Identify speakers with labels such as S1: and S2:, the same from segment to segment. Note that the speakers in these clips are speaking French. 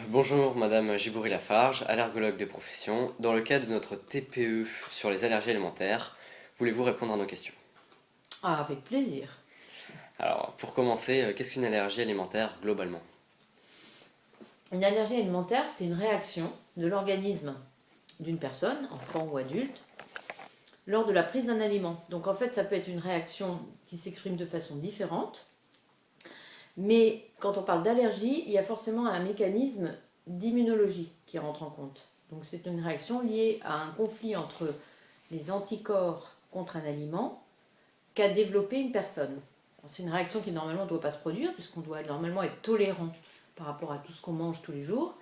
S1: Bonjour Madame Gibouri-Lafarge, allergologue de profession. Dans le cadre de notre TPE sur les allergies alimentaires, voulez-vous répondre à nos questions?
S2: Ah, avec plaisir.
S1: Alors, pour commencer, qu'est-ce qu'une allergie alimentaire globalement?
S2: Une allergie alimentaire, c'est une réaction de l'organisme d'une personne, enfant ou adulte, lors de la prise d'un aliment. Donc en fait, ça peut être une réaction qui s'exprime de façon différente, mais quand on parle d'allergie, il y a forcément un mécanisme d'immunologie qui rentre en compte. Donc c'est une réaction liée à un conflit entre les anticorps contre un aliment qu'a développé une personne. C'est une réaction qui normalement ne doit pas se produire, puisqu'on doit normalement être tolérant par rapport à tout ce qu'on mange tous les jours.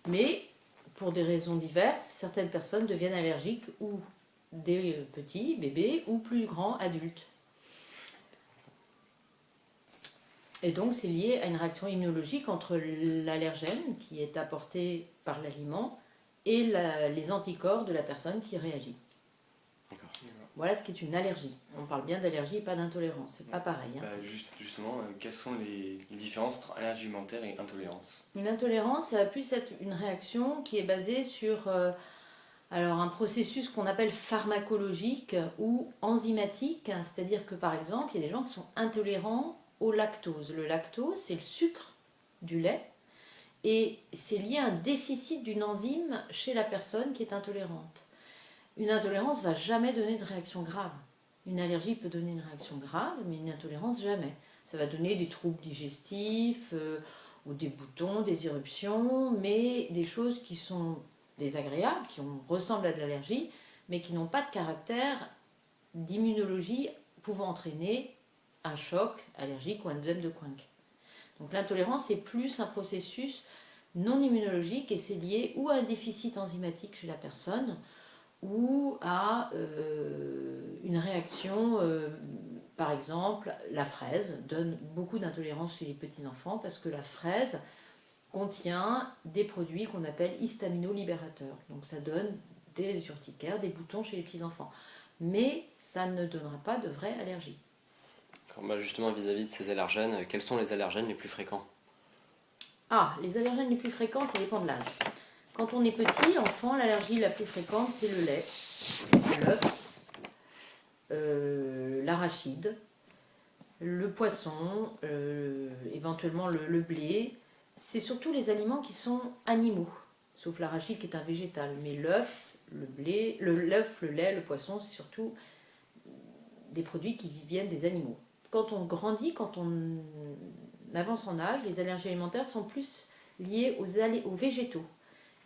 S2: Mais pour des raisons diverses, certaines personnes deviennent allergiques, ou des petits bébés ou plus grands adultes. Et donc c'est lié à une réaction immunologique entre l'allergène qui est apporté par l'aliment et les anticorps de la personne qui réagit.
S1: D'accord.
S2: Voilà ce qui est une allergie. On parle bien d'allergie et pas d'intolérance, c'est pas pareil.
S3: Justement, quelles sont les différences entre allergie alimentaire et intolérance?
S2: Une intolérance, ça va plus être une réaction qui est basée sur un processus qu'on appelle pharmacologique ou enzymatique, c'est-à-dire que par exemple, il y a des gens qui sont intolérants au lactose. Le lactose, c'est le sucre du lait, et c'est lié à un déficit d'une enzyme chez la personne qui est intolérante. Une intolérance ne va jamais donner de réaction grave. Une allergie peut donner une réaction grave, mais une intolérance jamais. Ça va donner des troubles digestifs, ou des boutons, des éruptions, mais des choses qui sont désagréables, ressemblent à de l'allergie, mais qui n'ont pas de caractère d'immunologie pouvant entraîner un choc allergique ou un œdème de Koenke. Donc l'intolérance, c'est plus un processus non immunologique, et c'est lié ou à un déficit enzymatique chez la personne, ou à une réaction, par exemple, la fraise donne beaucoup d'intolérance chez les petits-enfants parce que la fraise contient des produits qu'on appelle histaminolibérateurs. Donc ça donne des urticaires, des boutons chez les petits-enfants. Mais ça ne donnera pas de vraie allergie.
S1: Justement, vis-à-vis de ces allergènes, quels sont les allergènes les plus fréquents?
S2: Ah, les allergènes les plus fréquents, ça dépend de l'âge. Quand on est petit, enfant, l'allergie la plus fréquente, c'est le lait, l'œuf, l'arachide, le poisson, éventuellement le blé. C'est surtout les aliments qui sont animaux, sauf l'arachide qui est un végétal. Mais l'œuf, le blé, l'œuf, le lait, le poisson, c'est surtout des produits qui viennent des animaux. Quand on grandit, quand on avance en âge, les allergies alimentaires sont plus liées aux végétaux.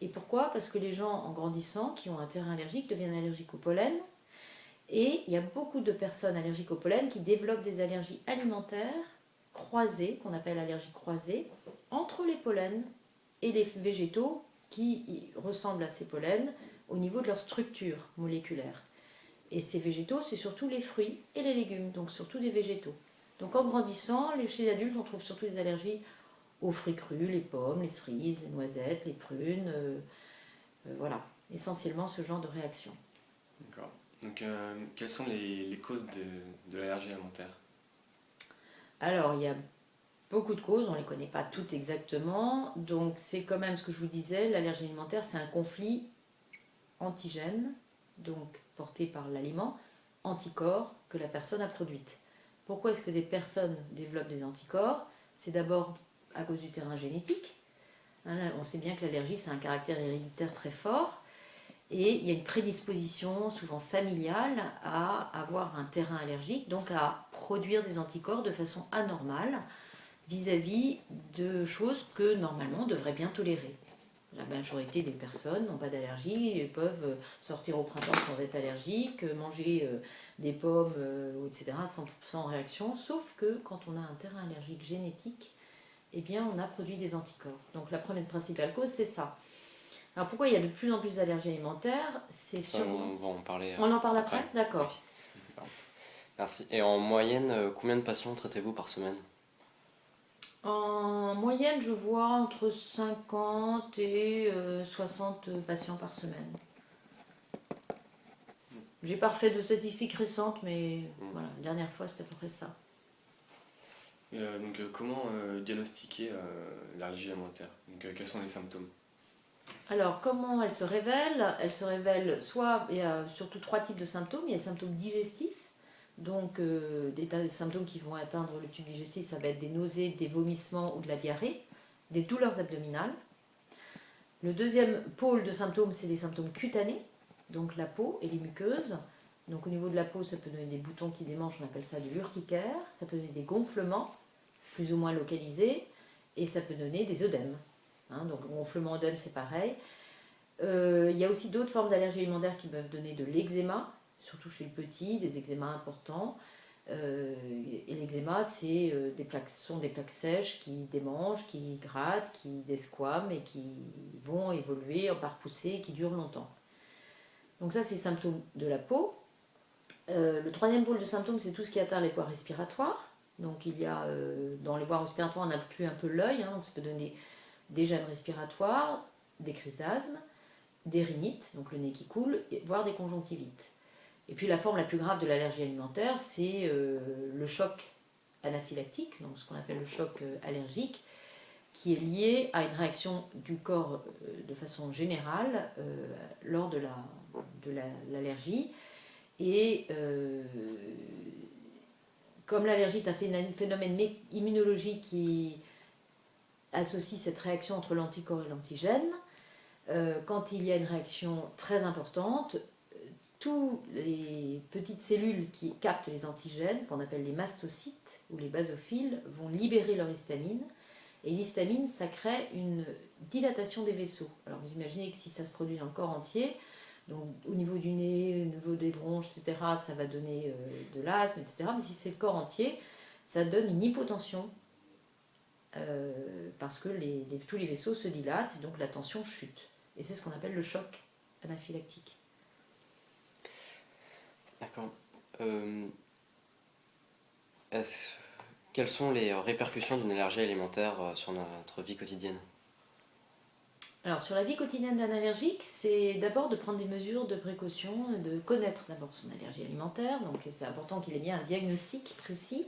S2: Et pourquoi? Parce que les gens, en grandissant, qui ont un terrain allergique, deviennent allergiques au pollen. Et il y a beaucoup de personnes allergiques au pollen qui développent des allergies alimentaires croisées, qu'on appelle allergies croisées, entre les pollens et les végétaux qui ressemblent à ces pollens au niveau de leur structure moléculaire. Et ces végétaux, c'est surtout les fruits et les légumes, donc surtout des végétaux. Donc en grandissant, chez les adultes, on trouve surtout des allergies aux fruits crus, les pommes, les cerises, les noisettes, les prunes, voilà, essentiellement ce genre de réaction.
S3: D'accord. Donc, quelles sont les causes de l'allergie alimentaire?
S2: Alors, il y a beaucoup de causes, on ne les connaît pas toutes exactement, donc c'est quand même ce que je vous disais, l'allergie alimentaire, c'est un conflit antigène, donc porté par l'aliment, anticorps que la personne a produite. Pourquoi est-ce que des personnes développent des anticorps? C'est d'abord à cause du terrain génétique. On sait bien que l'allergie, c'est un caractère héréditaire très fort, et il y a une prédisposition souvent familiale à avoir un terrain allergique, donc à produire des anticorps de façon anormale vis-à-vis de choses que normalement on devrait bien tolérer. La majorité des personnes n'ont pas d'allergie et peuvent sortir au printemps sans être allergiques, manger des pommes, etc., sans réaction, sauf que quand on a un terrain allergique génétique, eh bien on a produit des anticorps. Donc la première principale cause, c'est ça. Alors pourquoi il y a de plus en plus d'allergies alimentaires? C'est
S1: Ça,
S2: sûr.
S1: on va en parler
S2: On en parle après. D'accord.
S1: Oui. Merci. Et en moyenne, combien de patients traitez-vous par semaine?
S2: En moyenne, je vois entre 50 et 60 patients par semaine. J'ai pas refait de statistiques récentes, mais voilà, la dernière fois c'était à peu près ça.
S3: Comment diagnostiquer l'allergie alimentaire? Donc, quels sont les symptômes?
S2: Alors, comment elle se révèle? Elle se révèle soit, il y a surtout 3 types de symptômes. Il y a les symptômes digestifs, donc des symptômes qui vont atteindre le tube digestif, ça va être des nausées, des vomissements ou de la diarrhée, des douleurs abdominales. Le deuxième pôle de symptômes, c'est les symptômes cutanés, donc la peau et les muqueuses. Donc au niveau de la peau, ça peut donner des boutons qui démangent, on appelle ça de l'urticaire, ça peut donner des gonflements, plus ou moins localisés, et ça peut donner des œdèmes. Donc gonflement, œdème, c'est pareil. Il y a aussi d'autres formes d'allergies alimentaires qui peuvent donner de l'eczéma, surtout chez le petit, des eczémas importants. Et l'eczéma, sont des plaques sèches qui démangent, qui grattent, qui desquament et qui vont évoluer par poussée, qui durent longtemps. Donc ça, c'est les symptômes de la peau. Le troisième pôle de symptômes, c'est tout ce qui atteint les voies respiratoires. Donc il y a dans les voies respiratoires, on inclut un peu l'œil, donc ça peut donner des gènes respiratoires, des crises d'asthme, des rhinites, donc le nez qui coule, voire des conjonctivites. Et puis la forme la plus grave de l'allergie alimentaire, c'est le choc anaphylactique, donc ce qu'on appelle le choc allergique, qui est lié à une réaction du corps de façon générale lors de l'allergie. Et comme l'allergie est un phénomène immunologique qui associe cette réaction entre l'anticorps et l'antigène, quand il y a une réaction très importante, toutes les petites cellules qui captent les antigènes, qu'on appelle les mastocytes ou les basophiles, vont libérer leur histamine. Et l'histamine, ça crée une dilatation des vaisseaux. Alors vous imaginez que si ça se produit dans le corps entier, donc au niveau du nez, au niveau des bronches, etc., ça va donner de l'asthme, etc. Mais si c'est le corps entier, ça donne une hypotension parce que tous les vaisseaux se dilatent et donc la tension chute. Et c'est ce qu'on appelle le choc anaphylactique.
S1: D'accord. Quelles sont les répercussions d'une allergie alimentaire sur notre vie quotidienne?
S2: Alors sur la vie quotidienne d'un allergique, c'est d'abord de prendre des mesures de précaution, de connaître d'abord son allergie alimentaire. Donc c'est important qu'il ait bien un diagnostic précis,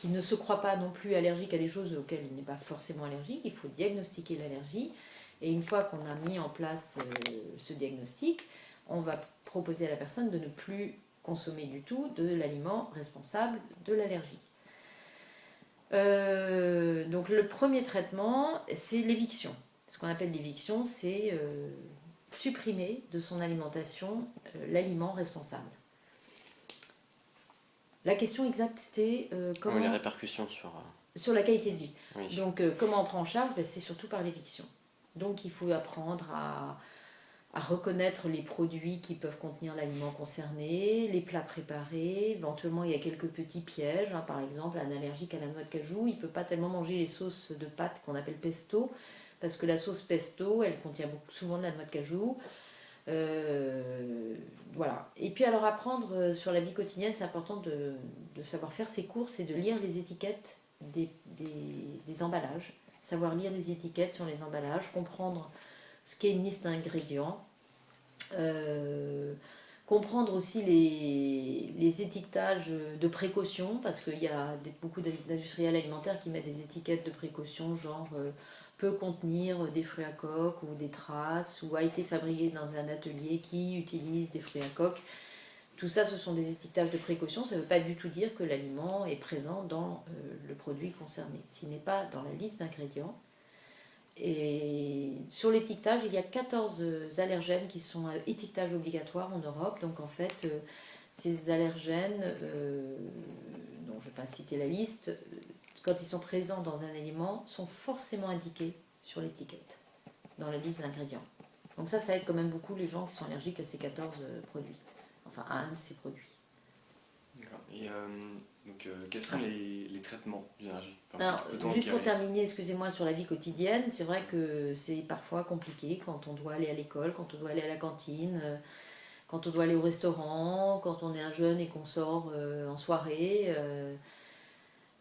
S2: qu'il ne se croit pas non plus allergique à des choses auxquelles il n'est pas forcément allergique. Il faut diagnostiquer l'allergie. Et une fois qu'on a mis en place ce diagnostic, on va proposer à la personne de ne plus consommer du tout de l'aliment responsable de l'allergie. Donc le premier traitement, c'est l'éviction. Ce qu'on appelle l'éviction, c'est supprimer de son alimentation l'aliment responsable. La question exacte, c'était comment...
S1: Les répercussions
S2: sur la qualité de vie.
S1: Oui.
S2: Donc comment on prend en charge? C'est surtout par l'éviction. Donc il faut apprendre à reconnaître les produits qui peuvent contenir l'aliment concerné, les plats préparés. Éventuellement, il y a quelques petits pièges. Par exemple, un allergique à la noix de cajou, il ne peut pas tellement manger les sauces de pâtes qu'on appelle pesto, parce que la sauce pesto, elle contient souvent de la noix de cajou. Voilà. Et puis alors apprendre sur la vie quotidienne, c'est important de savoir faire ses courses et de lire les étiquettes des emballages. Savoir lire les étiquettes sur les emballages, comprendre ce qu'est une liste d'ingrédients, comprendre aussi les étiquetages de précaution, parce qu'il y a beaucoup d'industriels alimentaires qui mettent des étiquettes de précaution, genre peut contenir des fruits à coque ou des traces, ou a été fabriqué dans un atelier qui utilise des fruits à coque. Tout ça, ce sont des étiquetages de précaution. Ça ne veut pas du tout dire que l'aliment est présent dans le produit concerné. S'il n'est pas dans la liste d'ingrédients. Et sur l'étiquetage, il y a 14 allergènes qui sont à étiquetage obligatoire en Europe. Donc en fait, ces allergènes, dont je ne vais pas citer la liste, quand ils sont présents dans un aliment, sont forcément indiqués sur l'étiquette, dans la liste d'ingrédients. Donc ça aide quand même beaucoup les gens qui sont allergiques à ces 14 produits. Enfin, à un de ces produits.
S3: D'accord. Et donc, quels sont les traitements d'allergie?
S2: Alors, juste pour terminer, excusez-moi, sur la vie quotidienne, c'est vrai que c'est parfois compliqué quand on doit aller à l'école, quand on doit aller à la cantine, quand on doit aller au restaurant, quand on est un jeune et qu'on sort en soirée.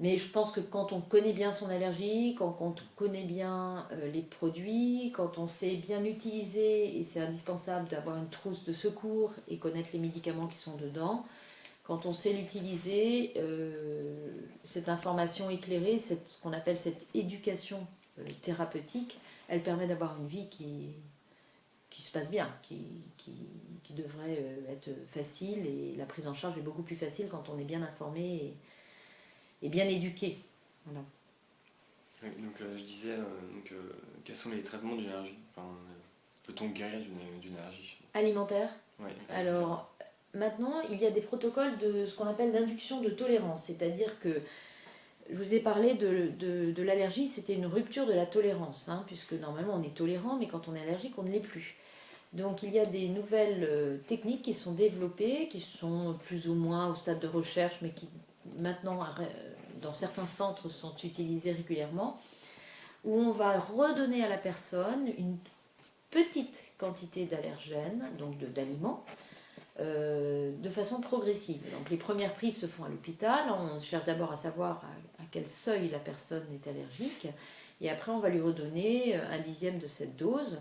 S2: Mais je pense que quand on connaît bien son allergie, quand on connaît bien les produits, quand on sait bien utiliser, et c'est indispensable d'avoir une trousse de secours et connaître les médicaments qui sont dedans, quand on sait l'utiliser, cette information éclairée, ce qu'on appelle cette éducation thérapeutique, elle permet d'avoir une vie qui se passe bien, qui devrait être facile, et la prise en charge est beaucoup plus facile quand on est bien informé et bien éduqué. Voilà.
S3: Oui, donc je disais, quels sont les traitements d'une allergie? Enfin, peut-on guérir d'une allergie?
S2: Alimentaire.
S3: Oui,
S2: Alors, maintenant, il y a des protocoles de ce qu'on appelle d'induction de tolérance, c'est-à-dire que je vous ai parlé de l'allergie, c'était une rupture de la tolérance, hein, puisque normalement on est tolérant, mais quand on est allergique, on ne l'est plus. Donc il y a des nouvelles techniques qui sont développées, qui sont plus ou moins au stade de recherche, mais qui maintenant, dans certains centres, sont utilisées régulièrement, où on va redonner à la personne une petite quantité d'allergènes, donc d'aliments, de façon progressive. Donc les premières prises se font à l'hôpital, on cherche d'abord à savoir à quel seuil la personne est allergique, et après on va lui redonner 1/10 de cette dose,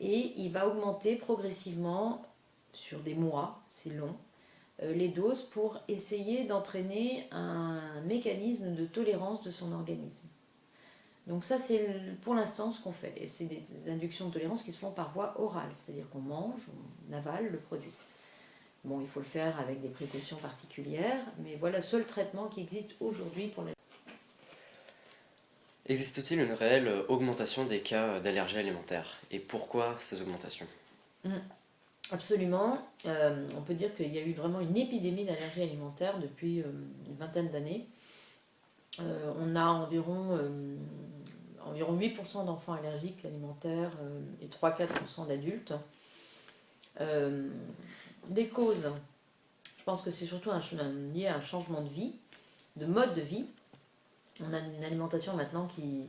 S2: et il va augmenter progressivement sur des mois, c'est long, les doses pour essayer d'entraîner un mécanisme de tolérance de son organisme. Donc ça, c'est pour l'instant ce qu'on fait. Et c'est des inductions de tolérance qui se font par voie orale, c'est-à-dire qu'on mange, on avale le produit. Bon, il faut le faire avec des précautions particulières, mais voilà le seul traitement qui existe aujourd'hui pour la...
S1: Existe-t-il une réelle augmentation des cas d'allergie alimentaire? Et pourquoi ces augmentations?
S2: Absolument. On peut dire qu'il y a eu vraiment une épidémie d'allergie alimentaire depuis une vingtaine d'années. On a environ 8% d'enfants allergiques alimentaires et 3-4% d'adultes. Les causes, je pense que c'est surtout lié à un changement de vie, de mode de vie. On a une alimentation maintenant qui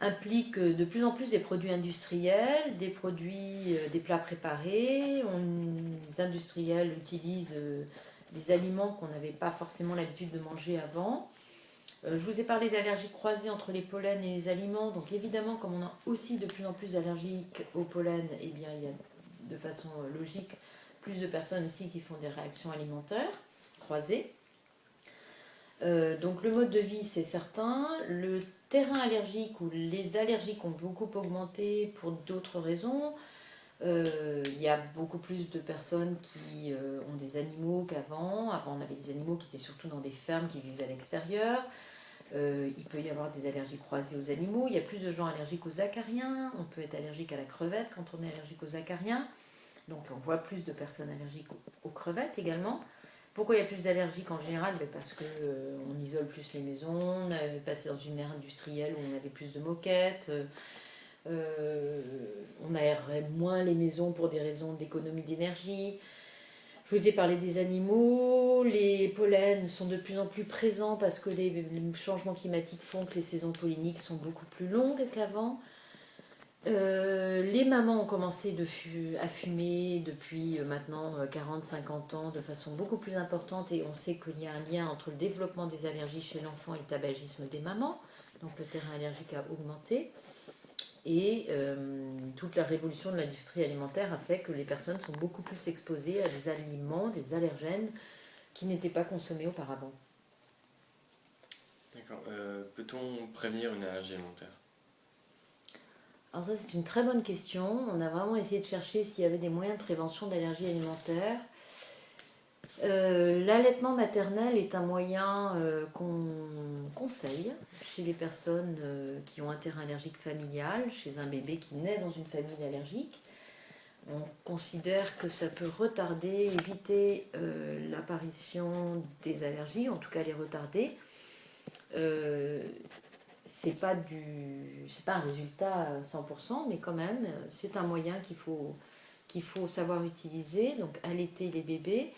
S2: implique de plus en plus des produits industriels, des plats préparés. Les industriels utilisent des aliments qu'on n'avait pas forcément l'habitude de manger avant. Je vous ai parlé d'allergies croisées entre les pollens et les aliments. Donc évidemment, comme on a aussi de plus en plus d'allergiques au pollen, eh bien, il y a de façon logique plus de personnes aussi qui font des réactions alimentaires croisées. Donc le mode de vie, c'est certain. Le terrain allergique ou les allergiques ont beaucoup augmenté pour d'autres raisons. Il y a beaucoup plus de personnes qui ont des animaux qu'avant. Avant, on avait des animaux qui étaient surtout dans des fermes qui vivaient à l'extérieur. Il peut y avoir des allergies croisées aux animaux. Il y a plus de gens allergiques aux acariens. On peut être allergique à la crevette quand on est allergique aux acariens. Donc on voit plus de personnes allergiques aux crevettes également. Pourquoi il y a plus d'allergiques en général? Parce qu'on isole plus les maisons, on est passé dans une ère industrielle où on avait plus de moquettes, on aérait moins les maisons pour des raisons d'économie d'énergie. Je vous ai parlé des animaux, les pollens sont de plus en plus présents parce que les changements climatiques font que les saisons polliniques sont beaucoup plus longues qu'avant. Les mamans ont commencé à fumer depuis maintenant 40-50 ans de façon beaucoup plus importante, et on sait qu'il y a un lien entre le développement des allergies chez l'enfant et le tabagisme des mamans. Donc le terrain allergique a augmenté, et toute la révolution de l'industrie alimentaire a fait que les personnes sont beaucoup plus exposées à des aliments, des allergènes qui n'étaient pas consommés auparavant.
S3: D'accord. Peut-on prévenir une allergie alimentaire?
S2: Alors ça, c'est une très bonne question. On a vraiment essayé de chercher s'il y avait des moyens de prévention d'allergies alimentaires. L'allaitement maternel est un moyen qu'on conseille chez les personnes qui ont un terrain allergique familial, chez un bébé qui naît dans une famille allergique. On considère que ça peut retarder, éviter l'apparition des allergies, en tout cas les retarder. C'est pas un résultat à 100%, mais quand même, c'est un moyen qu'il faut savoir utiliser, donc allaiter les bébés.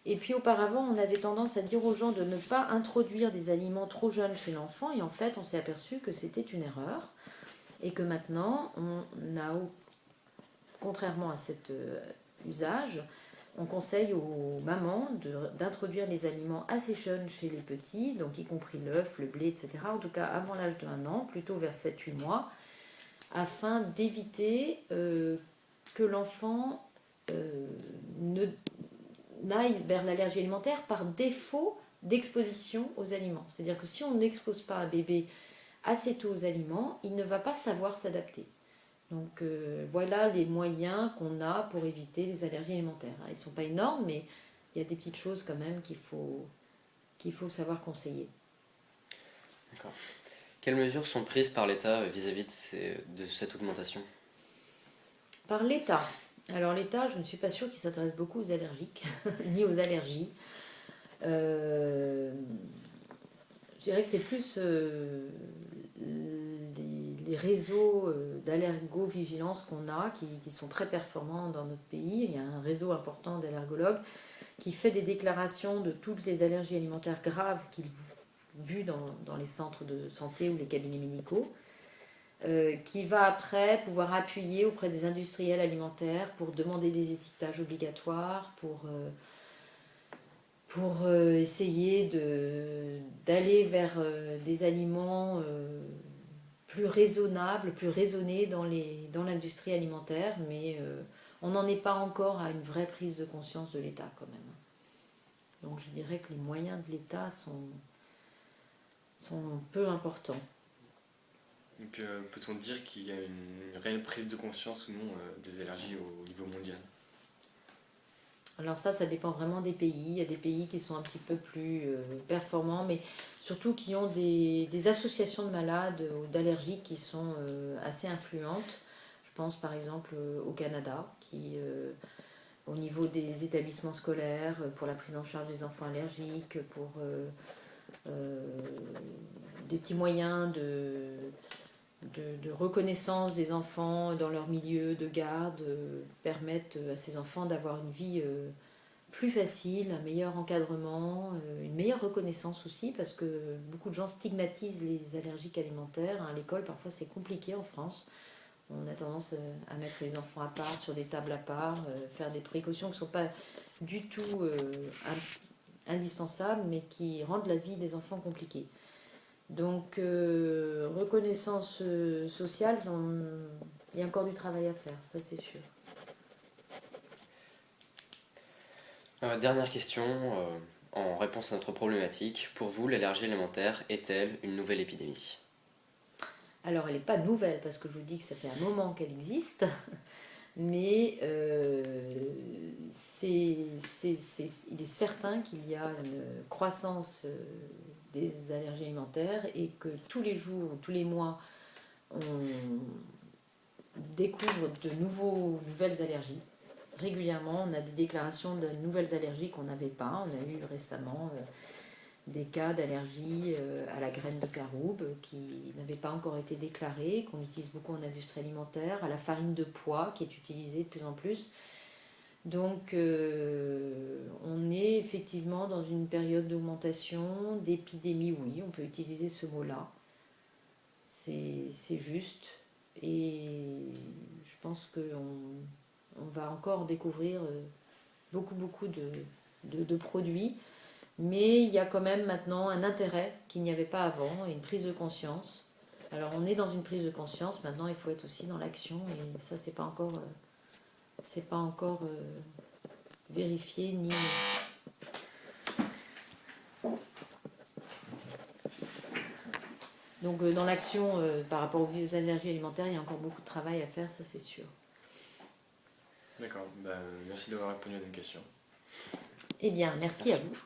S2: Et puis auparavant, on avait tendance à dire aux gens de ne pas introduire des aliments trop jeunes chez l'enfant, et en fait, on s'est aperçu que c'était une erreur, et que maintenant, on a, contrairement à cet usage, on conseille aux mamans d'introduire les aliments assez jeunes chez les petits, donc y compris l'œuf, le blé, etc. En tout cas avant l'âge d'1 an, plutôt vers 7-8 mois, afin d'éviter que l'enfant n'aille vers l'allergie alimentaire par défaut d'exposition aux aliments. C'est-à-dire que si on n'expose pas un bébé assez tôt aux aliments, il ne va pas savoir s'adapter. Donc voilà les moyens qu'on a pour éviter les allergies alimentaires. Ils ne sont pas énormes, mais il y a des petites choses quand même qu'il faut savoir conseiller.
S1: D'accord. Quelles mesures sont prises par l'État vis-à-vis de cette augmentation?
S2: Par l'État. Alors l'État, je ne suis pas sûre qu'il s'intéresse beaucoup aux allergiques, ni aux allergies. Je dirais que c'est plus les réseaux d'allergovigilance qu'on a, qui sont très performants dans notre pays. Il y a un réseau important d'allergologues qui fait des déclarations de toutes les allergies alimentaires graves qu'il vu dans les centres de santé ou les cabinets médicaux, qui va après pouvoir appuyer auprès des industriels alimentaires pour demander des étiquetages obligatoires, pour essayer d'aller vers des aliments plus raisonnables, plus raisonnés dans l'industrie alimentaire, mais on n'en est pas encore à une vraie prise de conscience de l'État quand même. Donc je dirais que les moyens de l'État sont peu importants.
S3: Donc peut-on dire qu'il y a une réelle prise de conscience ou non des allergies au niveau mondial?
S2: Alors ça dépend vraiment des pays. Il y a des pays qui sont un petit peu plus performants, mais surtout qui ont des associations de malades ou d'allergiques qui sont assez influentes. Je pense par exemple au Canada, qui au niveau des établissements scolaires, pour la prise en charge des enfants allergiques, pour des petits moyens de reconnaissance des enfants dans leur milieu de garde, permettent à ces enfants d'avoir une vie plus facile, un meilleur encadrement, une meilleure reconnaissance aussi, parce que beaucoup de gens stigmatisent les allergiques alimentaires. À l'école, parfois c'est compliqué en France. On a tendance à mettre les enfants à part, sur des tables à part, faire des précautions qui ne sont pas du tout indispensables, mais qui rendent la vie des enfants compliquée. Donc, reconnaissance sociale, il y a encore du travail à faire, ça c'est sûr.
S1: Dernière question, en réponse à notre problématique. Pour vous, l'allergie alimentaire est-elle une nouvelle épidémie?
S2: Alors, elle n'est pas nouvelle, parce que je vous dis que ça fait un moment qu'elle existe, mais il est certain qu'il y a une croissance des allergies alimentaires et que tous les jours, tous les mois, on découvre de nouvelles allergies. Régulièrement, on a des déclarations de nouvelles allergies qu'on n'avait pas. On a eu récemment des cas d'allergie à la graine de caroube qui n'avaient pas encore été déclarés, qu'on utilise beaucoup en industrie alimentaire, à la farine de pois qui est utilisée de plus en plus. Donc on est effectivement dans une période d'augmentation, d'épidémie, oui, on peut utiliser ce mot-là. C'est juste. Et je pense qu'on va encore découvrir beaucoup de produits. Mais il y a quand même maintenant un intérêt qu'il n'y avait pas avant et une prise de conscience. Alors on est dans une prise de conscience, maintenant il faut être aussi dans l'action et ça c'est pas encore vérifié ni... Donc dans l'action par rapport aux allergies alimentaires, il y a encore beaucoup de travail à faire, ça c'est sûr.
S3: D'accord, merci d'avoir répondu à nos questions.
S2: Eh bien, merci à vous.